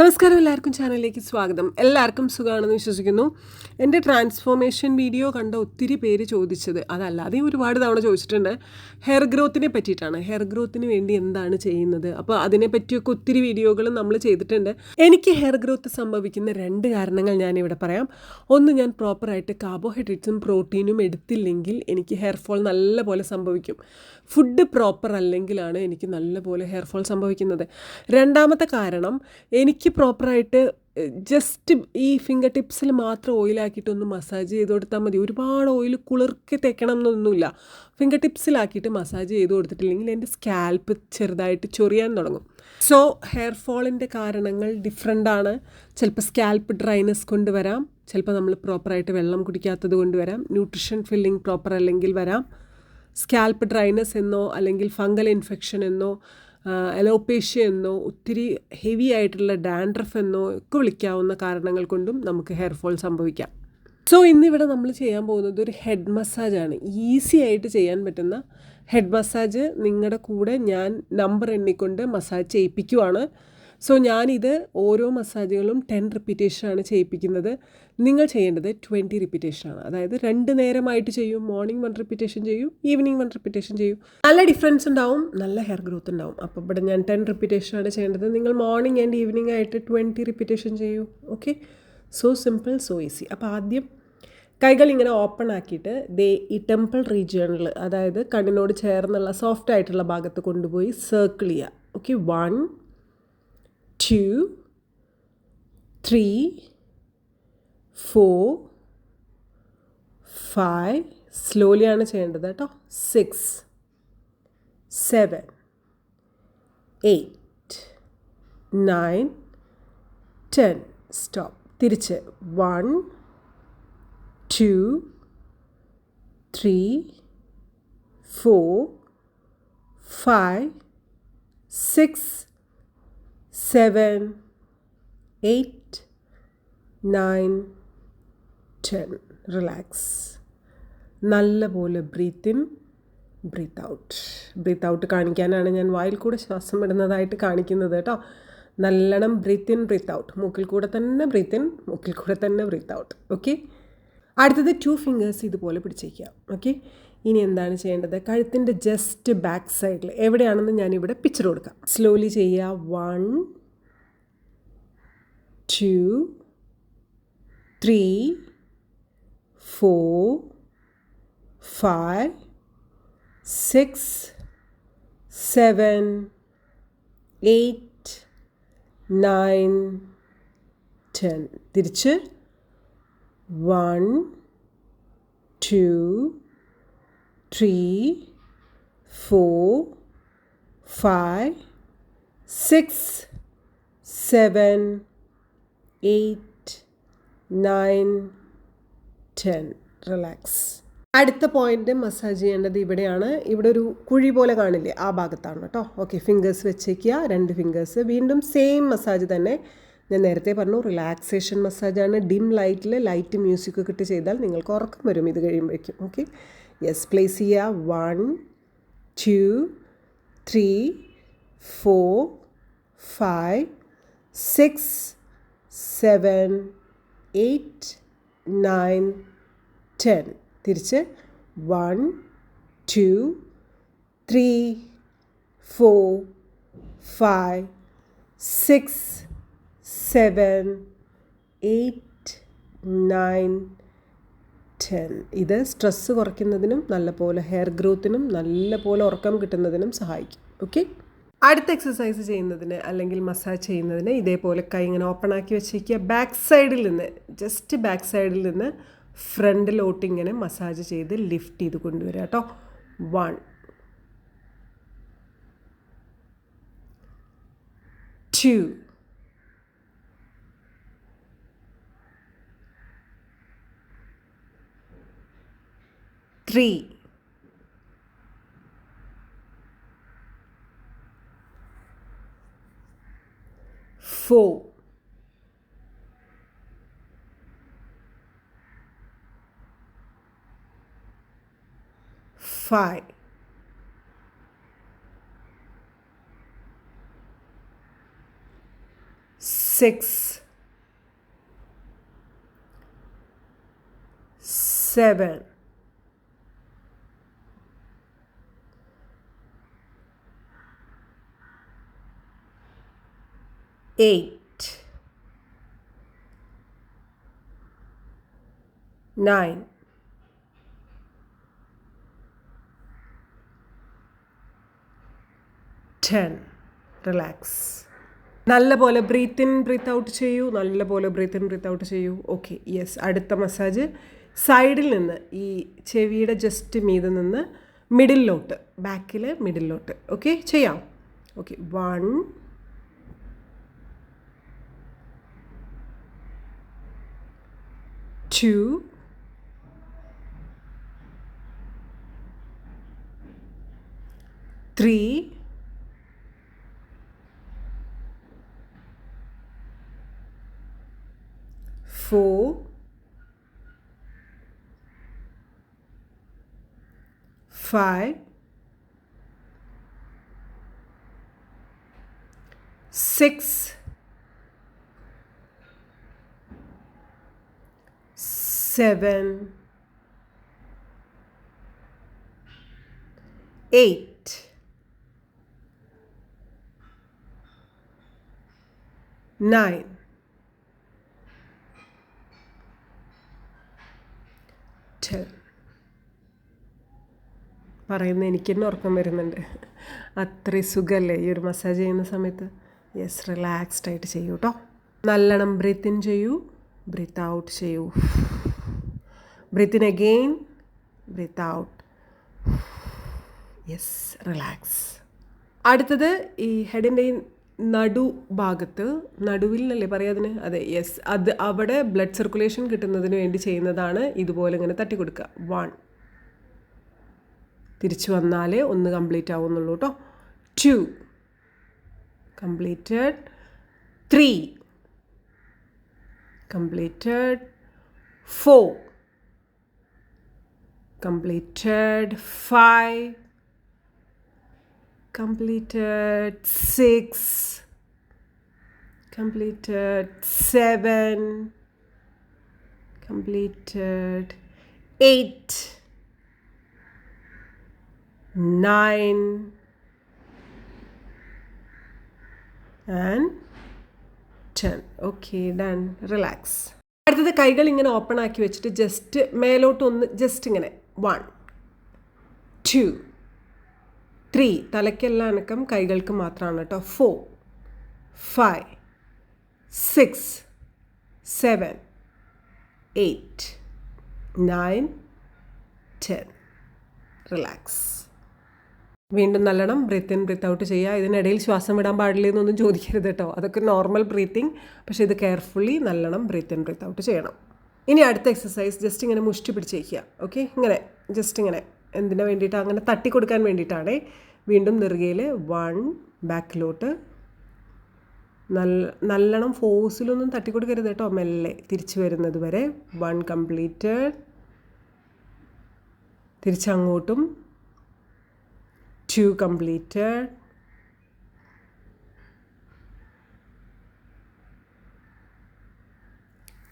നമസ്കാരം, എല്ലാവർക്കും ചാനലിലേക്ക് സ്വാഗതം. എല്ലാവർക്കും സുഖമാണെന്ന് വിശ്വസിക്കുന്നു. എൻ്റെ ട്രാൻസ്ഫോർമേഷൻ വീഡിയോ കണ്ട ഒത്തിരി പേര് ചോദിച്ചത്, അതല്ലാതെ ഒരുപാട് തവണ ചോദിച്ചിട്ടുണ്ട്, ഹെയർ ഗ്രോത്തിനെ പറ്റിയിട്ടാണ്. ഹെയർ ഗ്രോത്തിന് വേണ്ടി എന്താണ് ചെയ്യുന്നത്, അപ്പോൾ അതിനെപ്പറ്റിയൊക്കെ ഒത്തിരി വീഡിയോകളും നമ്മൾ ചെയ്തിട്ടുണ്ട്. എനിക്ക് ഹെയർ ഗ്രോത്ത് സംഭവിക്കുന്ന 2 കാരണങ്ങൾ ഞാനിവിടെ പറയാം. ഒന്ന്, ഞാൻ പ്രോപ്പറായിട്ട് കാർബോഹൈഡ്രേറ്റ്സും പ്രോട്ടീനും എടുത്തില്ലെങ്കിൽ എനിക്ക് ഹെയർ ഫോൾ നല്ലപോലെ സംഭവിക്കും. ഫുഡ് പ്രോപ്പർ അല്ലെങ്കിലാണ് എനിക്ക് നല്ലപോലെ ഹെയർ ഫോൾ സംഭവിക്കുന്നത്. രണ്ടാമത്തെ കാരണം, എനിക്ക് പ്രോപ്പറായിട്ട് ജസ്റ്റ് ഈ ഫിംഗർ ടിപ്സിൽ മാത്രം ഓയിലാക്കിയിട്ടൊന്ന് മസാജ് ചെയ്ത് കൊടുത്താൽ മതി. ഒരുപാട് ഓയിൽ കുളിർക്കി തേക്കണം എന്നൊന്നുമില്ല. ഫിംഗർ ടിപ്സിലാക്കിയിട്ട് മസാജ് ചെയ്ത് കൊടുത്തിട്ടില്ലെങ്കിൽ എൻ്റെ സ്കാൽപ്പ് ചെറുതായിട്ട് ചൊറിയാൻ തുടങ്ങും. സോ ഹെയർ ഫോളിൻ്റെ കാരണങ്ങൾ ഡിഫറെൻ്റാണ്. ചിലപ്പോൾ സ്കാൽപ്പ് ഡ്രൈനെസ് കൊണ്ട് വരാം, ചിലപ്പോൾ നമ്മൾ പ്രോപ്പറായിട്ട് വെള്ളം കുടിക്കാത്തത് കൊണ്ട് വരാം, ന്യൂട്രീഷൻ ഫില്ലിംഗ് പ്രോപ്പർ അല്ലെങ്കിൽ വരാം, സ്കാൽപ്പ് ഡ്രൈനെസ് എന്നോ അല്ലെങ്കിൽ ഫംഗൽ ഇൻഫെക്ഷൻ എന്നോ അലോപേഷ്യ എന്നോ ഒത്തിരി ഹെവി ആയിട്ടുള്ള ഡാൻഡ്രഫ് എന്നോ ഒക്കെ വിളിക്കാവുന്ന കാരണങ്ങൾ കൊണ്ടും നമുക്ക് ഹെയർ ഫോൾ സംഭവിക്കാം. സോ ഇന്നിവിടെ നമ്മൾ ചെയ്യാൻ പോകുന്നത് ഒരു ഹെഡ് മസാജാണ്. ഈസി ആയിട്ട് ചെയ്യാൻ പറ്റുന്ന ഹെഡ് മസാജ് നിങ്ങളുടെ കൂടെ ഞാൻ നമ്പർ എണ്ണിക്കൊണ്ട് മസാജ് ചെയ്യിപ്പിക്കുവാണ്. സോ ഞാനിത് ഓരോ മസാജുകളും 10 റിപ്പീറ്റേഷനാണ് ചെയ്യിപ്പിക്കുന്നത്. നിങ്ങൾ ചെയ്യേണ്ടത് 20 റിപ്പീറ്റേഷനാണ്. അതായത് 2 നേരമായിട്ട് ചെയ്യും. മോർണിംഗ് 1 റിപ്പീറ്റേഷൻ ചെയ്യും, ഈവനിങ് 1 റിപ്പീറ്റേഷൻ ചെയ്യും. നല്ല ഡിഫറൻസ് ഉണ്ടാവും, നല്ല ഹെയർ ഗ്രോത്ത് ഉണ്ടാവും. അപ്പോൾ ഇവിടെ ഞാൻ 10 റിപ്പീറ്റേഷനാണ് ചെയ്യേണ്ടത്. നിങ്ങൾ മോർണിംഗ് ആൻഡ് ഈവനിങ് ആയിട്ട് 20 റിപ്പീറ്റേഷൻ ചെയ്യൂ. Okay, so simple, so easy. അപ്പോൾ ആദ്യം കൈകൾ ഇങ്ങനെ ഓപ്പൺ ആക്കിയിട്ട് ഈ ടെമ്പിൾ റീജിയണിൽ, അതായത് കണ്ണിനോട് ചേർന്നുള്ള സോഫ്റ്റ് ആയിട്ടുള്ള ഭാഗത്ത് കൊണ്ടുപോയി സർക്കിൾ ചെയ്യുക. ഓക്കെ, 1 2 3 4 5, സ്ലോലിയാണ് ചെയ്യേണ്ടത് കേട്ടോ, 6 7 8 9 10. സ്റ്റോപ്പ്. തിരിച്ച് 1 2 3 4 5 6 7 8 9 10. റിലാക്സ്. നല്ലപോലെ breathe in, breathe out. Breathe out കാണിക്കാനാണ് ഞാൻ വായിൽ കൂടെ ശ്വാസം വിടുന്നതായിട്ട് കാണിക്കുന്നത് കേട്ടോ. നല്ലോണം ബ്രീത്ത് ഇൻ, ബ്രീത്ത് ഔട്ട്. മൂക്കിൽ കൂടെ തന്നെ ബ്രീത്ത് ഇൻ, മൂക്കിൽ കൂടെ തന്നെ ബ്രീത്ത് ഔട്ട്. ഓക്കെ, അടുത്തത് 2 ഫിംഗേഴ്സ് ഇതുപോലെ പിടിച്ചേക്കുക. ഓക്കെ, ഇനി എന്താണ് ചെയ്യേണ്ടത്? കഴുത്തിൻ്റെ ജസ്റ്റ് ബാക്ക് സൈഡിൽ എവിടെയാണെന്ന് ഞാനിവിടെ പിക്ചർ കൊടുക്കാം. സ്ലോലി ചെയ്യുക. 1 2 3 4 5 6 7 8 9 10. തിരിച്ച് 1 2 3 4 5 6 7 8 9 10. റിലാക്സ്. അടുത്ത പോയിൻ്റ് മസാജ് ചെയ്യേണ്ടത് ഇവിടെയാണ്. ഇവിടെ ഒരു കുഴി പോലെ കാണില്ലേ, ആ ഭാഗത്താണ് കേട്ടോ. ഓക്കെ, ഫിംഗേഴ്സ് വെച്ചേക്കുക, 2 ഫിംഗേഴ്സ്. വീണ്ടും സെയിം മസാജ് തന്നെ. ഞാൻ നേരത്തെ പറഞ്ഞു, റിലാക്സേഷൻ മസാജാണ്. ഡിം ലൈറ്റിൽ ലൈറ്റ് മ്യൂസിക് ഒക്കെ ഇട്ട് ചെയ്താൽ നിങ്ങൾക്ക് ഉറക്കം വരും ഇത് കഴിയുമ്പോഴേക്കും. ഓക്കെ, യെസ്, പ്ലേസ് ചെയ്യുക. 1 2 3 4 5 6 7 8 9 10. തിരിച്ച് 1 2 3 4 5 6 7 8 9 10. ഇത് സ്ട്രെസ്സ് കുറയ്ക്കുന്നതിനും നല്ലപോലെ ഹെയർ ഗ്രോത്തിനും നല്ലപോലെ ഉറക്കം കിട്ടുന്നതിനും സഹായിക്കും. ഓക്കെ, അടുത്ത എക്സസൈസ് ചെയ്യുന്നതിന് അല്ലെങ്കിൽ മസാജ് ചെയ്യുന്നതിന് ഇതേപോലെ കൈ ഇങ്ങനെ ഓപ്പൺ ആക്കി വെച്ചിരിക്കുക. ബാക്ക് സൈഡിൽ നിന്ന്, ജസ്റ്റ് ബാക്ക് സൈഡിൽ നിന്ന് ഫ്രണ്ടിലോട്ട് ഇങ്ങനെ മസാജ് ചെയ്ത് ലിഫ്റ്റ് ചെയ്ത് കൊണ്ടുവരിക കേട്ടോ. 1 2 3 4 5 6 6 7 8 9 10 റിലാക്സ്. നല്ലപോലെ ബ്രീത്ത് ഇൻ ബ്രീത്ത് ഔട്ട് ചെയ്യൂ. നല്ലപോലെ ബ്രീത്ത് ഇൻ ബ്രീത്ത് ഔട്ട് ചെയ്യൂ. Okay, yes. അടുത്ത മസാജ് സൈഡിൽ നിന്ന്, ഈ ചെവിയുടെ ജസ്റ്റ് മീതെ നിന്ന് മിഡിലോട്ട്, ബാക്കിൽ മിഡിലോട്ട്. ഓക്കെ, ചെയ്യാം. ഓക്കെ, 1 2 3 4 5 6 7 8 9 10. പറയുന്നത് എനിക്ക് തന്നെ ഉറക്കം വരുന്നുണ്ട്. അത്രയും സുഖമല്ലേ ഈ ഒരു മസാജ് ചെയ്യുന്ന സമയത്ത്. യെസ്, റിലാക്സ്ഡ് ആയിട്ട് ചെയ്യൂ കേട്ടോ. നല്ലോണം ബ്രീത്ത് ഇൻ ചെയ്യൂ, ബ്രീത്ത് ഔട്ട് ചെയ്യൂ. Breathe in again, breathe out. Yes, relax. അടുത്തത് ഈ ഹെഡിൻ്റെ നടു ഭാഗത്ത്, നടുവിൽ എന്നല്ലേ പറയാം അതിന്, അതെ, യെസ്, അത് അവിടെ ബ്ലഡ് സർക്കുലേഷൻ കിട്ടുന്നതിന് വേണ്ടി ചെയ്യുന്നതാണ്. ഇതുപോലെ ഇങ്ങനെ തട്ടി കൊടുക്കുക. 1 തിരിച്ചു വന്നാലേ ഒന്ന് കംപ്ലീറ്റ് ആവുന്നുള്ളൂ കേട്ടോ. 2 completed. 3 completed. 4 completed. 5 completed. 6 completed. 7 completed. 8 9 and 10. Okay, done. Relax. അടുത്തത് കൈകൾ ഇങ്ങനെ ഓപ്പൺ ആക്കി വെച്ചിട്ട് ജസ്റ്റ് മേലോട്ട് ഒന്ന് ജസ്റ്റ് ഇങ്ങനെ 1 2 3 തലയ്ക്കെല്ലാം അനക്കം കൈകൾക്ക് മാത്രമാണ് കേട്ടോ. 4 5 6 7 8 9 10. റിലാക്സ്. വീണ്ടും നല്ലോണം ബ്രീത്ത് ഇൻ ബ്രീത്ത് ഔട്ട് ചെയ്യുക. ഇതിനിടയിൽ ശ്വാസം വിടാൻ പാടില്ല എന്നൊന്നും ചോദിക്കരുത് കേട്ടോ. അതൊക്കെ നോർമൽ ബ്രീത്തിങ്, പക്ഷേ ഇത് കെയർഫുള്ളി നല്ലോണം ബ്രീത്ത് ഇൻ ബ്രീത്ത് ഔട്ട് ചെയ്യണം. ഇനി അടുത്ത എക്സസൈസ് ജസ്റ്റ് ഇങ്ങനെ മുഷ്ടി പിടിച്ചേക്കുക. ഓക്കെ, ഇങ്ങനെ ജസ്റ്റ് ഇങ്ങനെ എന്തിനു വേണ്ടിയിട്ടാണ്, അങ്ങനെ തട്ടി കൊടുക്കാൻ വേണ്ടിയിട്ടാണ്. വീണ്ടും നെറുകയിൽ 1 ബാക്കിലോട്ട്. നല്ലോണം ഫോഴ്സിലൊന്നും തട്ടിക്കൊടുക്കരുത് കേട്ടോ. മെല്ലെ തിരിച്ചു വരുന്നത് വരെ. 1 completed. തിരിച്ചങ്ങോട്ടും 2 completed.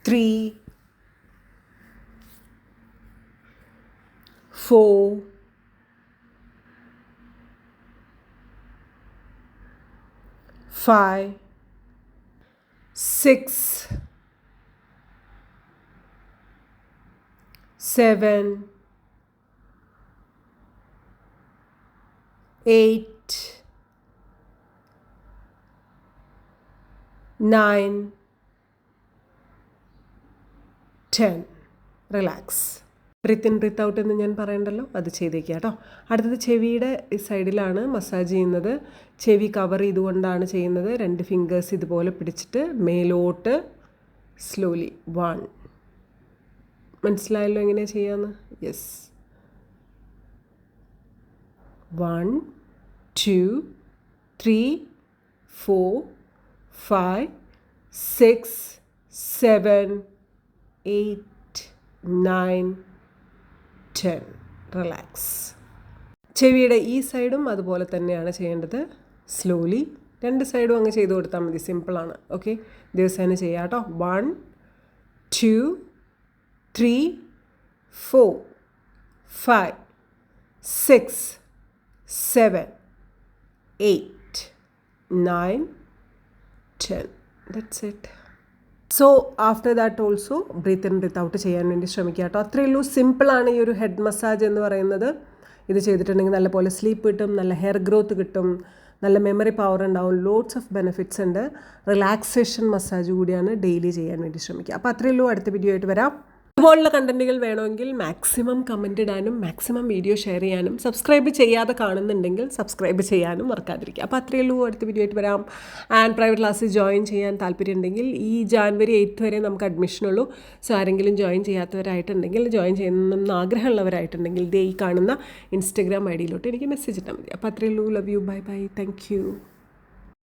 3 4 5 6 7 8 9 10. Relax. Breathe in breathe out എന്ന് ഞാൻ പറയണ്ടല്ലോ, അത് ചെയ്തേക്കുക കേട്ടോ. അടുത്തത് ചെവിയുടെ സൈഡിലാണ് മസാജ് ചെയ്യുന്നത്. ചെവി കവർ ചെയ്തുകൊണ്ടാണ് ചെയ്യുന്നത്. 2 ഫിംഗേഴ്സ് ഇതുപോലെ പിടിച്ചിട്ട് മേലോട്ട് സ്ലോലി. 1. മനസ്സിലായല്ലോ എങ്ങനെയാണ് ചെയ്യാമെന്ന്? യെസ്. 1 2 3 4 5 6 7 8 9 10. റിലാക്സ്. ചെവിയുടെ ഈ സൈഡും അതുപോലെ തന്നെയാണ് ചെയ്യേണ്ടത്. സ്ലോലി 2 സൈഡും അങ്ങ് ചെയ്ത് കൊടുത്താൽ മതി, സിമ്പിളാണ്. ഓക്കെ, ദിവസേന ചെയ്യാം കേട്ടോ. 1 2 3 4 5 6 7 8 9 10. That's it. So after that also breathe in breathe out ചെയ്യാൻ വേണ്ടി ശ്രമിക്കുക കേട്ടോ. അത്രയേ ഉള്ളൂ. സിമ്പിളാണ് ഈ ഒരു ഹെഡ് മസാജ് എന്ന് പറയുന്നത്. ഇത് ചെയ്തിട്ടുണ്ടെങ്കിൽ നല്ലപോലെ സ്ലീപ്പ് കിട്ടും, നല്ല ഹെയർ ഗ്രോത്ത് കിട്ടും, നല്ല മെമ്മറി പവർ ഉണ്ടാവും, ലോഡ്സ് ഓഫ് ബെനിഫിറ്റ്സ് ഉണ്ട്. റിലാക്സേഷൻ മസാജ് കൂടിയാണ് ഡെയിലി ചെയ്യാൻ വേണ്ടി ശ്രമിക്കുക. അപ്പോൾ അത്രയേ ഉള്ളൂ. അടുത്ത വീഡിയോ ആയിട്ട് വരാം. ഇതുപോലുള്ള കണ്ടൻറ്റുകൾ വേണമെങ്കിൽ മാക്സിമം കമൻറ്റ് ഇടാനും മാക്സിമം വീഡിയോ ഷെയർ ചെയ്യാനും, സബ്സ്ക്രൈബ് ചെയ്യാതെ കാണുന്നുണ്ടെങ്കിൽ സബ്സ്ക്രൈബ് ചെയ്യാനും മറക്കാതിരിക്കുക. അപ്പോൾ അത്രയേ ഉള്ളൂ. അടുത്ത വീഡിയോ ആയിട്ട് വരാം. ആൻഡ് പ്രൈവറ്റ് ക്ലാസ്സിൽ ജോയിൻ ചെയ്യാൻ താല്പര്യം ഉണ്ടെങ്കിൽ ഈ ജാനുവരി 8 വരെ നമുക്ക് അഡ്മിഷനുള്ളൂ. സോ ആരെങ്കിലും ജോയിൻ ചെയ്യാത്തവരായിട്ടുണ്ടെങ്കിൽ, ജോയിൻ ചെയ്യണമെന്ന് ആഗ്രഹമുള്ളവരായിട്ടുണ്ടെങ്കിൽ ഈ കാണുന്ന ഇൻസ്റ്റഗ്രാം ID യിലോട്ട് എനിക്ക് മെസ്സേജ് ഇട്ടാൽ മതി. അപ്പോൾ അത്രയേ ഉള്ളൂ. Love you. Bye bye. Thank you.